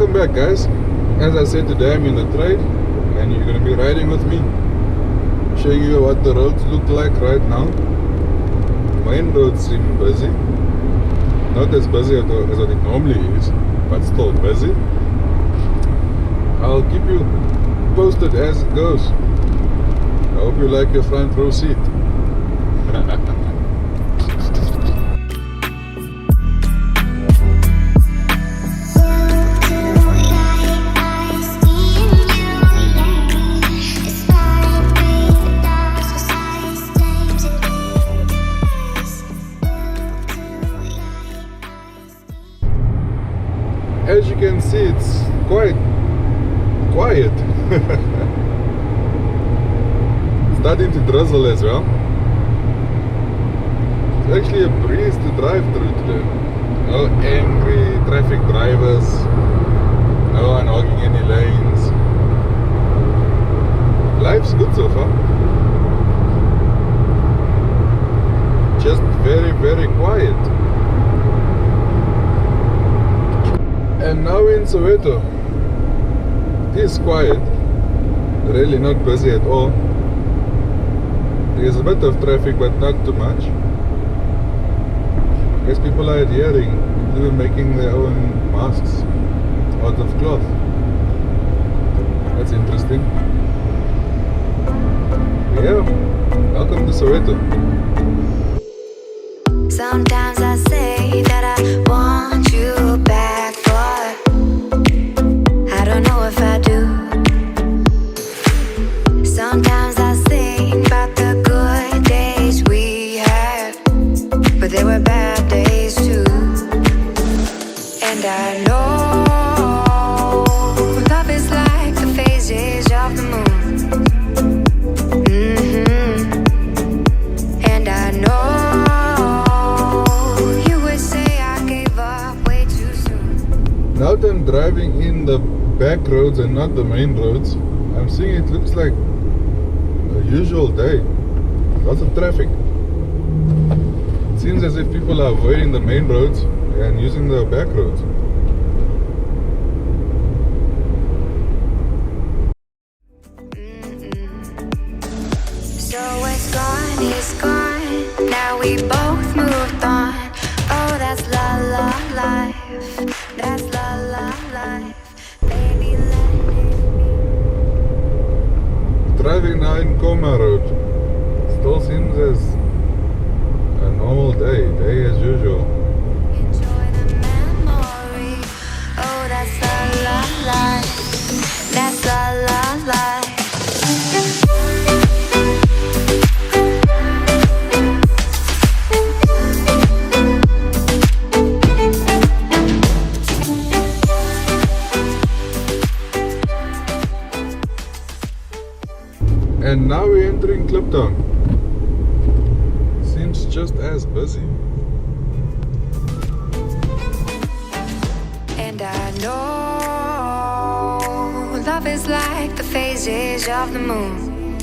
Welcome back, guys. As I said, today I'm in the trade and you're going to be riding with me, showing you what the roads look like right now. Main roads seem busy, not as busy as what it normally is, but still busy. I'll keep you posted as it goes. I hope you like your front row seat. As you can see, it's quite quiet. Starting to drizzle as well. It's actually a breeze to drive through today. No angry traffic drivers, no one hogging any lanes. Life's good so far. Just very, very quiet. And now in Soweto, it is quiet, really not busy at all. There's a bit of traffic, but not too much. I guess people are adhering, even making their own masks out of cloth. That's interesting. Yeah, welcome to Soweto. Sometimes I say that I want you back, but I don't know if I do. Sometimes I think about the good days we had, but there were bad days too. And I know love is like the phases of the moon. And I know now that I'm driving in the back roads and not the main roads, I'm seeing it looks like a usual day. Lots of traffic. It seems as if people are avoiding the main roads and using the back roads. So it's gone, now we both moved on. Oh, that's la la life, that's la la life. Baby, let me. Driving now in Kibler Road. Still seems as a normal day as usual. Enjoy the memory. Oh, that's la la life, that's la la life. And now we're entering Kliptown. Seems just as busy. And I know love is like the phases of the moon.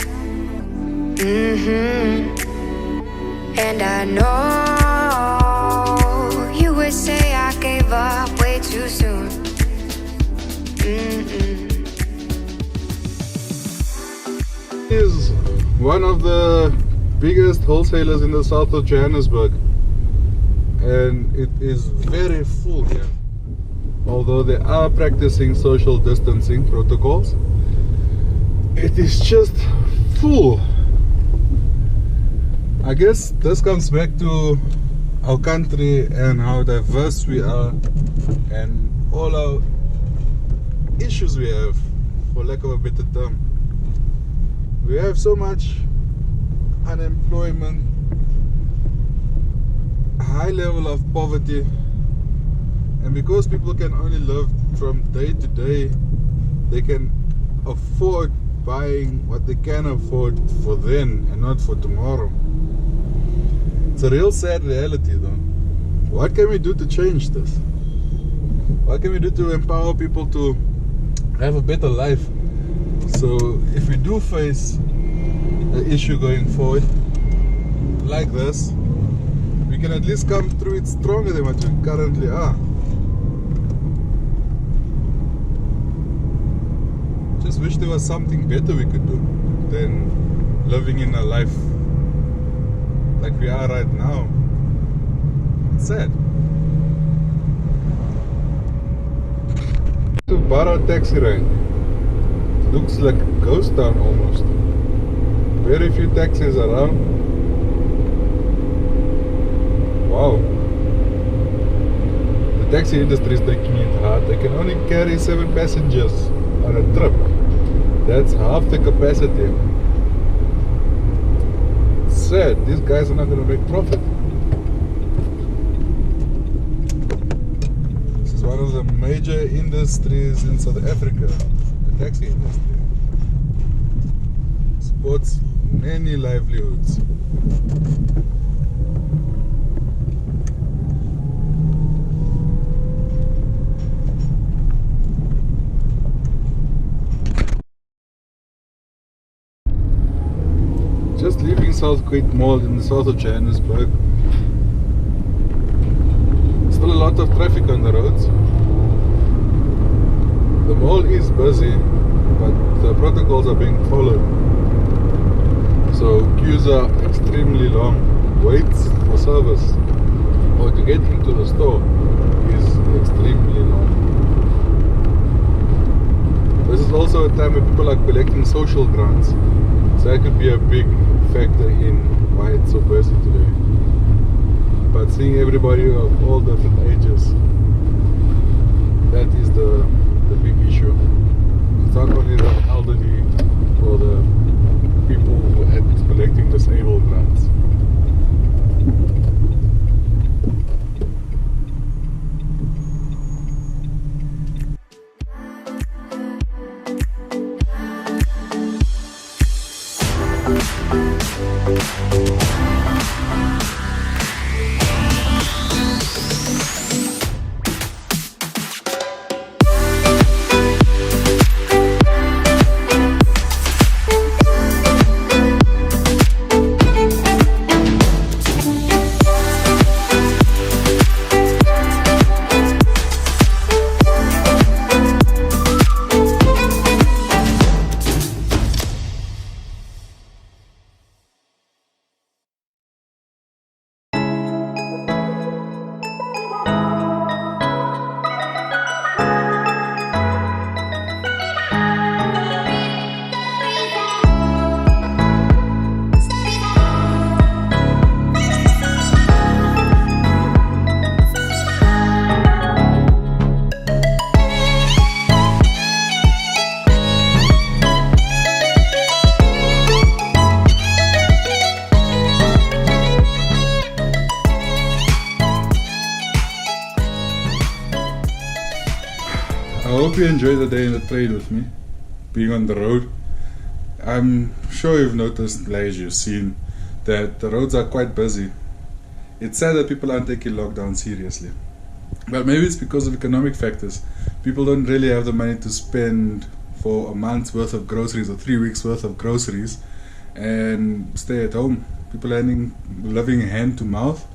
And I know you would say I gave up way too soon. Is one of the biggest wholesalers in the south of Johannesburg, and it is very full here. Although they are practicing social distancing protocols, it is just full. I guess this comes back to our country and how diverse we are and all our issues we have, for lack of a better term. We have so much unemployment, high level of poverty, and because people can only live from day to day, they can afford buying what they can afford for then and not for tomorrow. It's a real sad reality though. What can we do to change this? What can we do to empower people to have a better life? So if we do face an issue going forward like this, we can at least come through it stronger than what we currently are. just wish there was something better we could do than living in a life like we are right now. It's sad. To borrow taxi rank. Looks like a ghost town almost. Very few taxis around. Wow. The taxi industry is taking it hard. They can only carry 7 passengers on a trip. That's half the capacity. Sad. These guys are not going to make profit. This is one of the major industries in South Africa. The taxi industry. Supports many livelihoods. Just leaving South Cape Mall in the south of Johannesburg. Still a lot of traffic on the roads. The mall is busy, but the protocols are being followed. So queues are extremely long. Waits for service or to get into the store is extremely long. This is also a time when people are collecting social grants. So that could be a big factor in why it's so busy today. But seeing everybody of all different ages, that is the big issue. It's not only the elderly or the people who are collecting disabled grants. I hope you enjoyed the day in the trade with me, being on the road. I'm sure you've noticed, as you've seen, that the roads are quite busy. It's sad that people aren't taking lockdown seriously. But maybe it's because of economic factors. People don't really have the money to spend for a month's worth of groceries or 3 weeks worth of groceries and stay at home. People are living hand to mouth.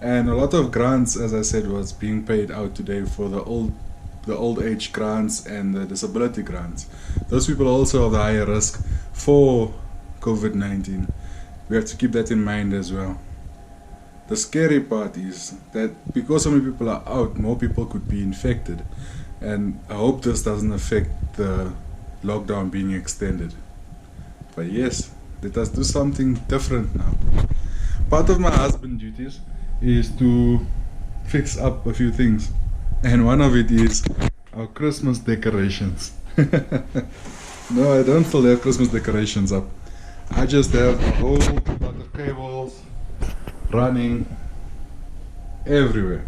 And a lot of grants, as I said, was being paid out today for the old age grants and the disability grants. Those people also have the higher risk for COVID-19. We have to keep that in mind as well. The scary part is that because so many people are out, more people could be infected. And I hope this doesn't affect the lockdown being extended. But yes, let us do something different now. Part of my husband's duties is to fix up a few things. And one of it is our Christmas decorations. No, I don't still have Christmas decorations up. I just have a whole lot of cables running everywhere.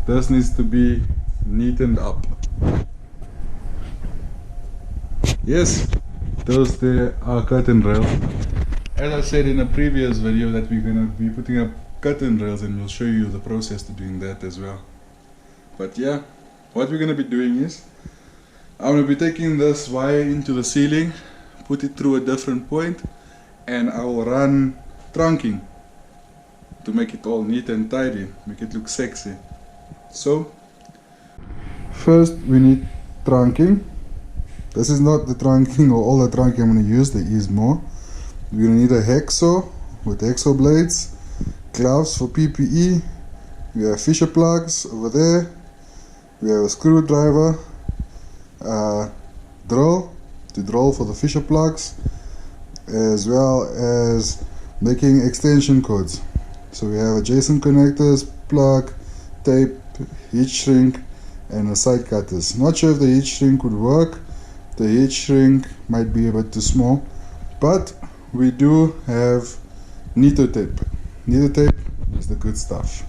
This needs to be neatened up. Yes, those there are curtain rails. As I said in a previous video that we're going to be putting up curtain rails, and we'll show you the process to doing that as well. But yeah, what we're going to be doing is I'm going to be taking this wire into the ceiling, put it through a different point, and I will run trunking to make it all neat and tidy, make it look sexy. So first we need trunking, This is not the trunking or all the trunking I'm going to use. There is more. We're going to need a hacksaw with hacksaw blades, gloves for PPE. We have fisher plugs over there. We have a screwdriver, drill to drill for the fisher plugs, as well as making extension cords. So we have adjacent connectors, plug, tape, heat shrink, and a side cutters. Not sure if the heat shrink would work. The heat shrink might be a bit too small, but we do have Nito tape. Nito tape is the good stuff.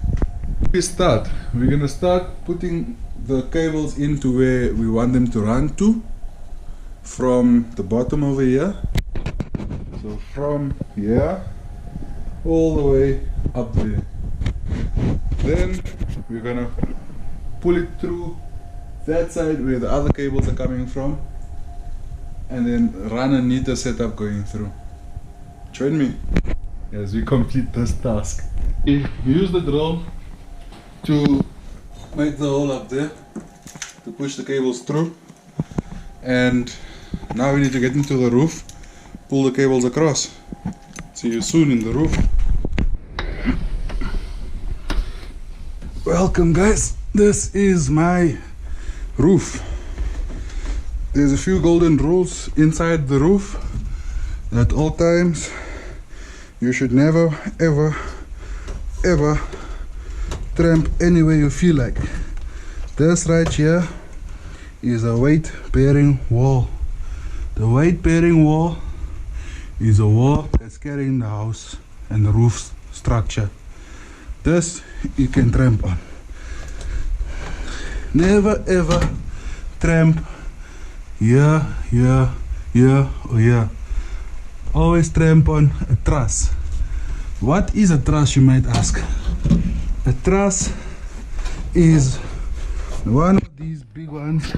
We're gonna start putting the cables into where we want them to run to, from the bottom over here. So from here all the way up there. Then we're gonna pull it through that side where the other cables are coming from, and then run a Nito setup going through. Join me as we complete this task. We use the drill to make the hole up there to push the cables through, and now we need to get into the roof, pull the cables across. See you soon in the roof. Welcome guys, this is my roof. There's a few golden rules inside the roof. At all times you should never ever tramp anywhere you feel like. This right here is a weight bearing wall. The weight bearing wall is a wall that's carrying the house and the roof structure. This you can tramp on. Never ever tramp here, or here. Always tramp on a truss. What is a truss, you might ask? A truss is one of these big ones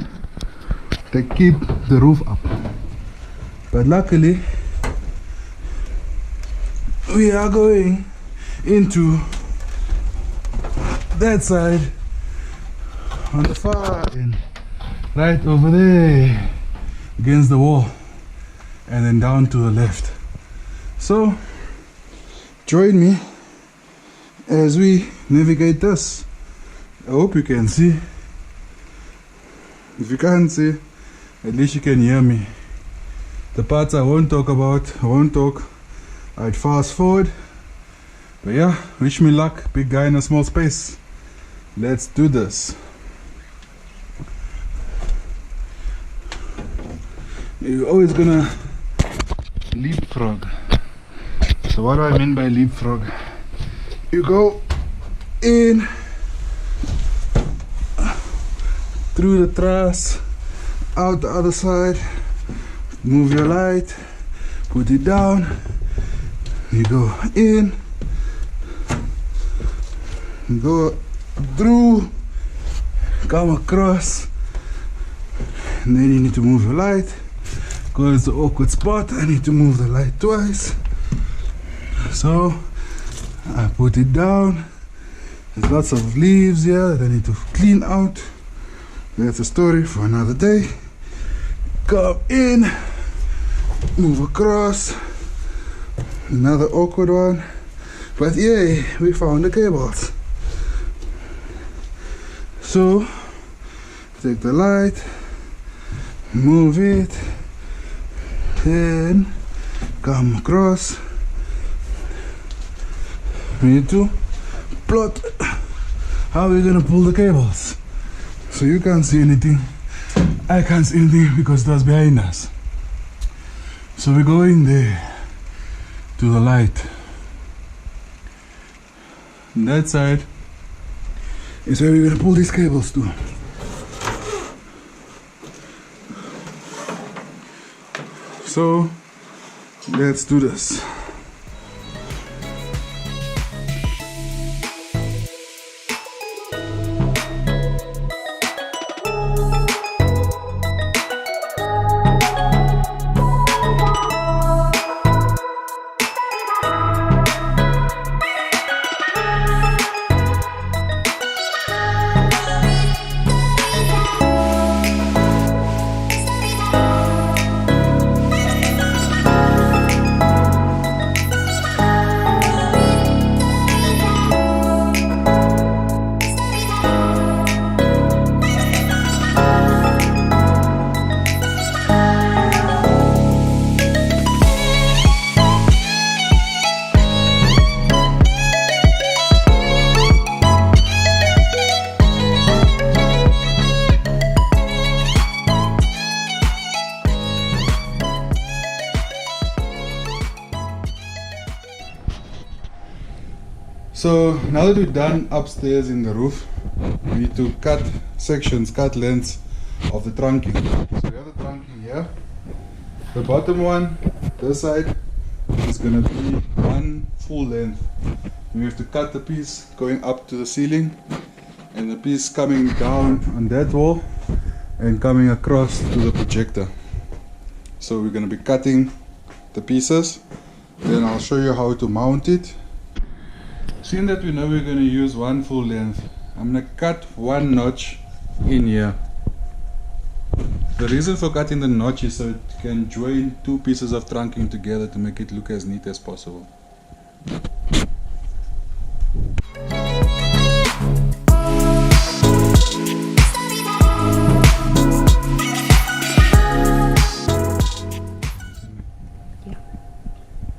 that keep the roof up. But luckily, we are going into that side on the far end, right over there against the wall, and then down to the left. So join me as we navigate this. I hope you can see. If you can't see, at least you can hear me. The parts I won't talk about, I'd fast forward. But yeah, wish me luck, big guy in a small space. Let's do this. You're always gonna leapfrog. So what do I mean by leapfrog? You go in through the truss, out the other side, move your light, put it down, you go in, go through, come across, and then you need to move your light. Because it's an awkward spot, I need to move the light twice. So I put it down. There's lots of leaves here that I need to clean out. That's a story for another day. Come in, move across. Another awkward one. But yay, we found the cables. So take the light, move it, then come across. We need to plot how we're gonna pull the cables. So you can't see anything, I can't see anything because it was behind us. So we're going there to the light. On that side is where we're gonna pull these cables to. So let's do this. So now that we're done upstairs in the roof, we need to cut sections, cut lengths of the trunking. So we have the trunking here. The bottom one, this side, is going to be one full length. We have to cut the piece going up to the ceiling and the piece coming down on that wall and coming across to the projector. So we're going to be cutting the pieces, then I'll show you how to mount it. Seeing that we know we're going to use one full length, I'm going to cut one notch in here. The reason for cutting the notch is so it can join two pieces of trunking together to make it look as neat as possible.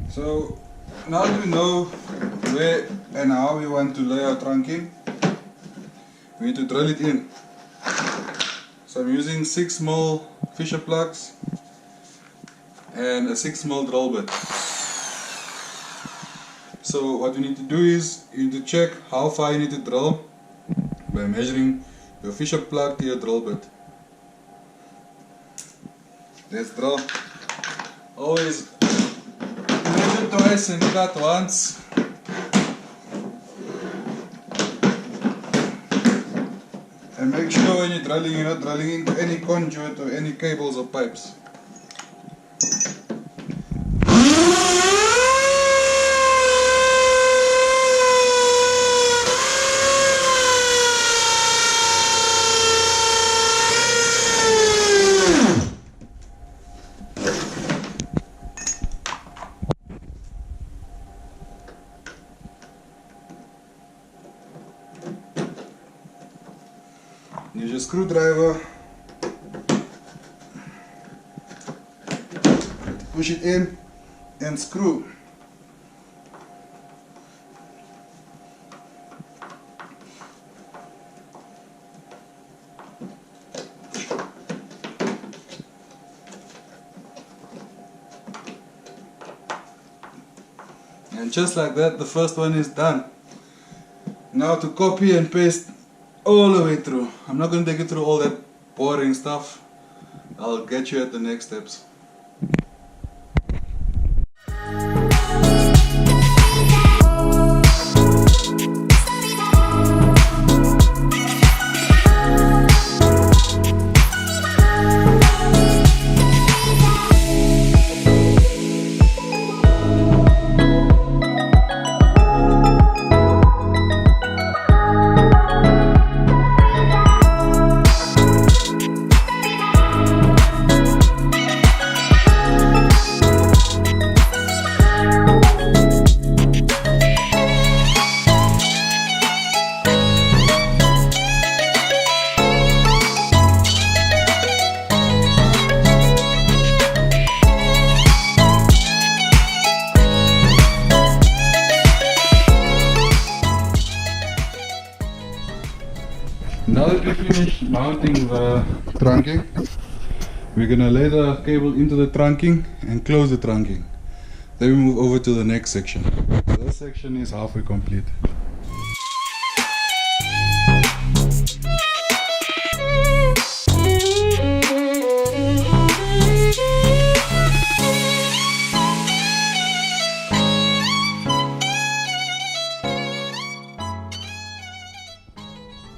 So now that we know where and how we want to lay our trunking, we need to drill it in. So I'm using 6mm Fisher plugs and a 6mm drill bit. So what you need to do is you need to check how far you need to drill by measuring your Fisher plug to your drill bit. Let's drill. Always measure twice and cut once. And make sure when you're drilling, you're not drilling into any conduit or any cables or pipes. Use your screwdriver, push it in and screw. And just like that, the first one is done. Now to copy and paste all the way through. I'm not going to take you through all that boring stuff. I'll get you at the next steps. Now that we finished mounting the trunking, we're gonna lay the cable into the trunking and close the trunking. Then we move over to the next section. So this section is halfway complete.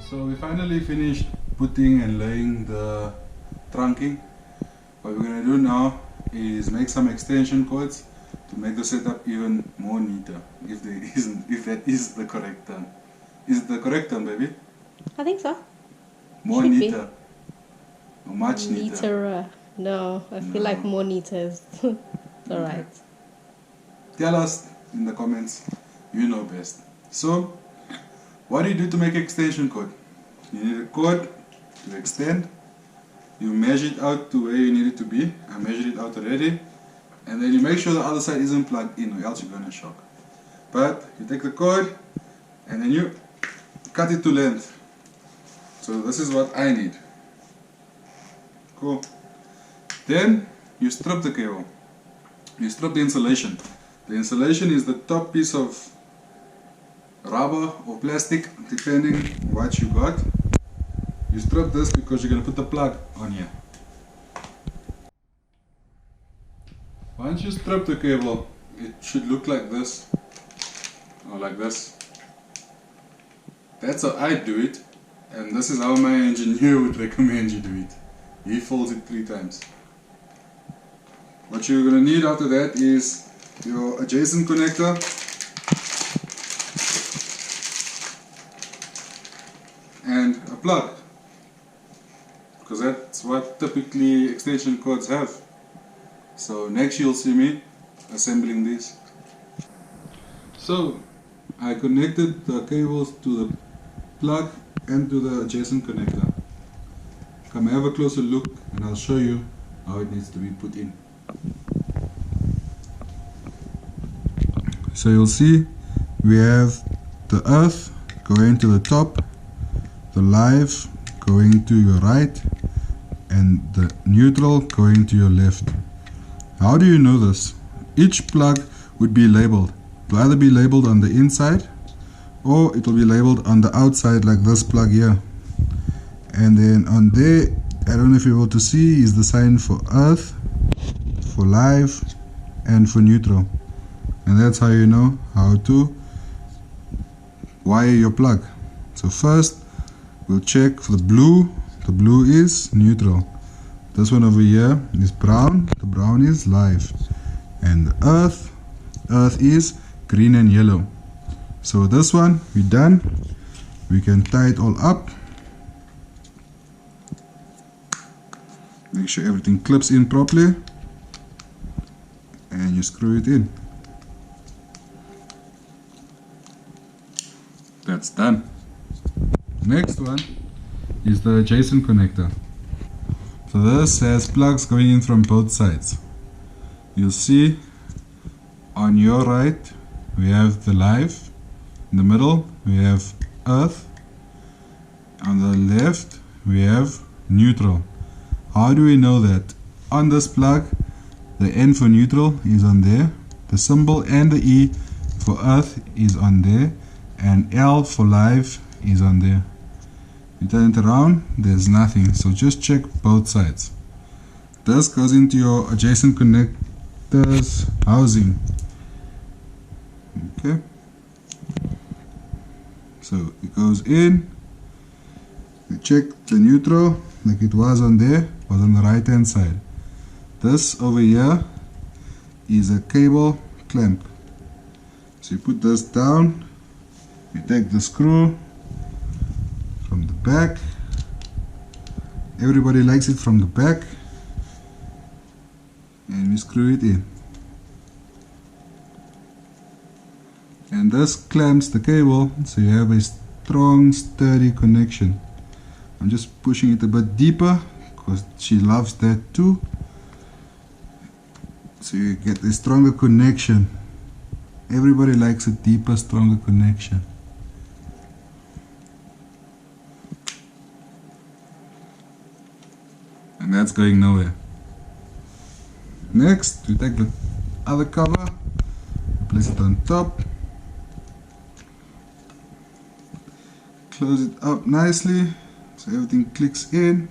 So we finally finished putting and laying the trunking. What we're going to do now is make some extension cords to make the setup even more neater, if that is the correct term. Is it the correct term, baby? I think so. More Should neater. Or much neater. Neater. No, I feel like more neater is alright. Tell us in the comments, you know best. So, what do you do to make an extension cord? You need a cord to extend. You measure it out to where you need it to be. I measured it out already. And then you make sure the other side isn't plugged in or else you're going to shock. But you take the cord and then you cut it to length. So this is what I need. Cool. Then you strip the cable. You strip the insulation. The insulation is the top piece of rubber or plastic, depending what you got. You strip this because you're going to put the plug on here. Once you strip the cable, it should look like this or like this. That's how I do it, and this is how my engineer would recommend you do it. He folds it 3 times. What you're going to need after that is your adjacent connector and a plug, because that's what typically extension cords have. So next you'll see me assembling these. So I connected the cables to the plug and to the adjacent connector. Come have a closer look and I'll show you how it needs to be put in. So you'll see we have the earth going to the top, the live going to your right, and the neutral going to your left. How do you know this? Each plug would be labeled. It will either be labeled on the inside or it will be labeled on the outside, like this plug here. And then on there, I don't know if you're able to see, is the sign for earth, for live, and for neutral. And that's how you know how to wire your plug. So first we'll check for the blue. The blue is neutral. This one over here is brown. The brown is live. And the earth is green and yellow. So this one we're done. We can tie it all up. Make sure everything clips in properly, and you screw it in. That's done. Next one is the adjacent connector. So this has plugs going in from both sides. You'll see on your right we have the live, in the middle we have earth, on the left we have neutral. How do we know that? On this plug, the N for neutral is on there, the symbol and the E for earth is on there, and L for live is on there. You turn it around, there's nothing, so just check both sides. This goes into your adjacent connectors housing. Okay, so it goes in. You check the neutral, like it was on there, was on the right hand side. This over here is a cable clamp. So you put this down, you take the screw from the back. Everybody likes it from the back, and we screw it in. And this clamps the cable, so you have a strong, sturdy connection. I'm just pushing it a bit deeper because she loves that too. So you get a stronger connection. Everybody likes a deeper, stronger connection. And that's going nowhere. Next, we take the other cover, place it on top, close it up nicely so everything clicks in,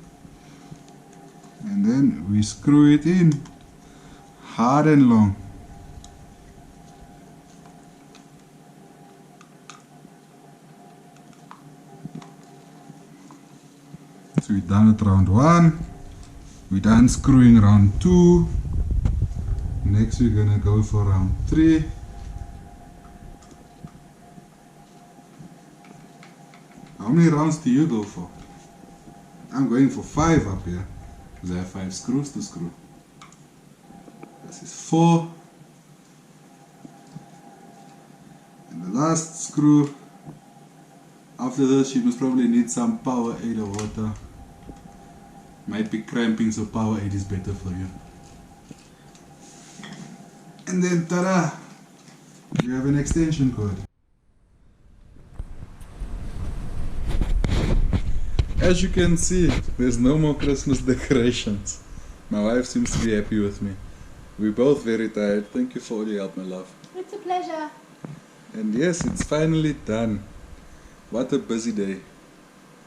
and then we screw it in hard and long. So we're done with round 1, we're done screwing round 2. Next we're gonna go for round 3. How many rounds do you go for? I'm going for 5 up here because I have 5 screws to screw. This is 4. And the last screw. After this you must probably need some power aid or water. Might be cramping, so power aid is better for you. And then ta-da! You have an extension cord. As you can see, there's no more Christmas decorations. My wife seems to be happy with me. We're both very tired. Thank you for all your help, my love. It's a pleasure. And yes, it's finally done. What a busy day.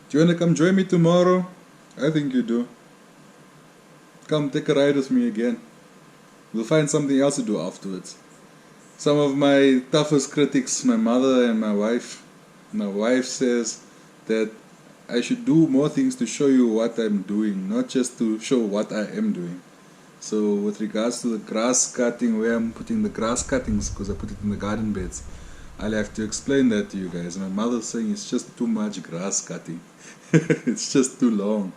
Do you want to come join me tomorrow? I think you do. Come take a ride with me again. We'll find something else to do afterwards. Some of my toughest critics, my mother and my wife. My wife says that I should do more things to show you what I'm doing, not just to show what I am doing. So with regards to the grass cutting, where I'm putting the grass cuttings, because I put it in the garden beds, I'll have to explain that to you guys. My mother's saying it's just too much grass cutting. It's just too long.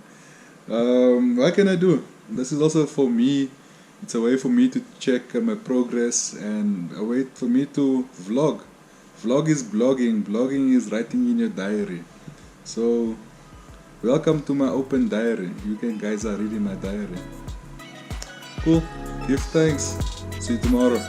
What can I do? This is also for me. It's a way for me to check my progress and a way for me to vlog. Vlog is blogging. Blogging is writing in your diary. So, welcome to my open diary. You guys are reading my diary. Cool. Give thanks. See you tomorrow.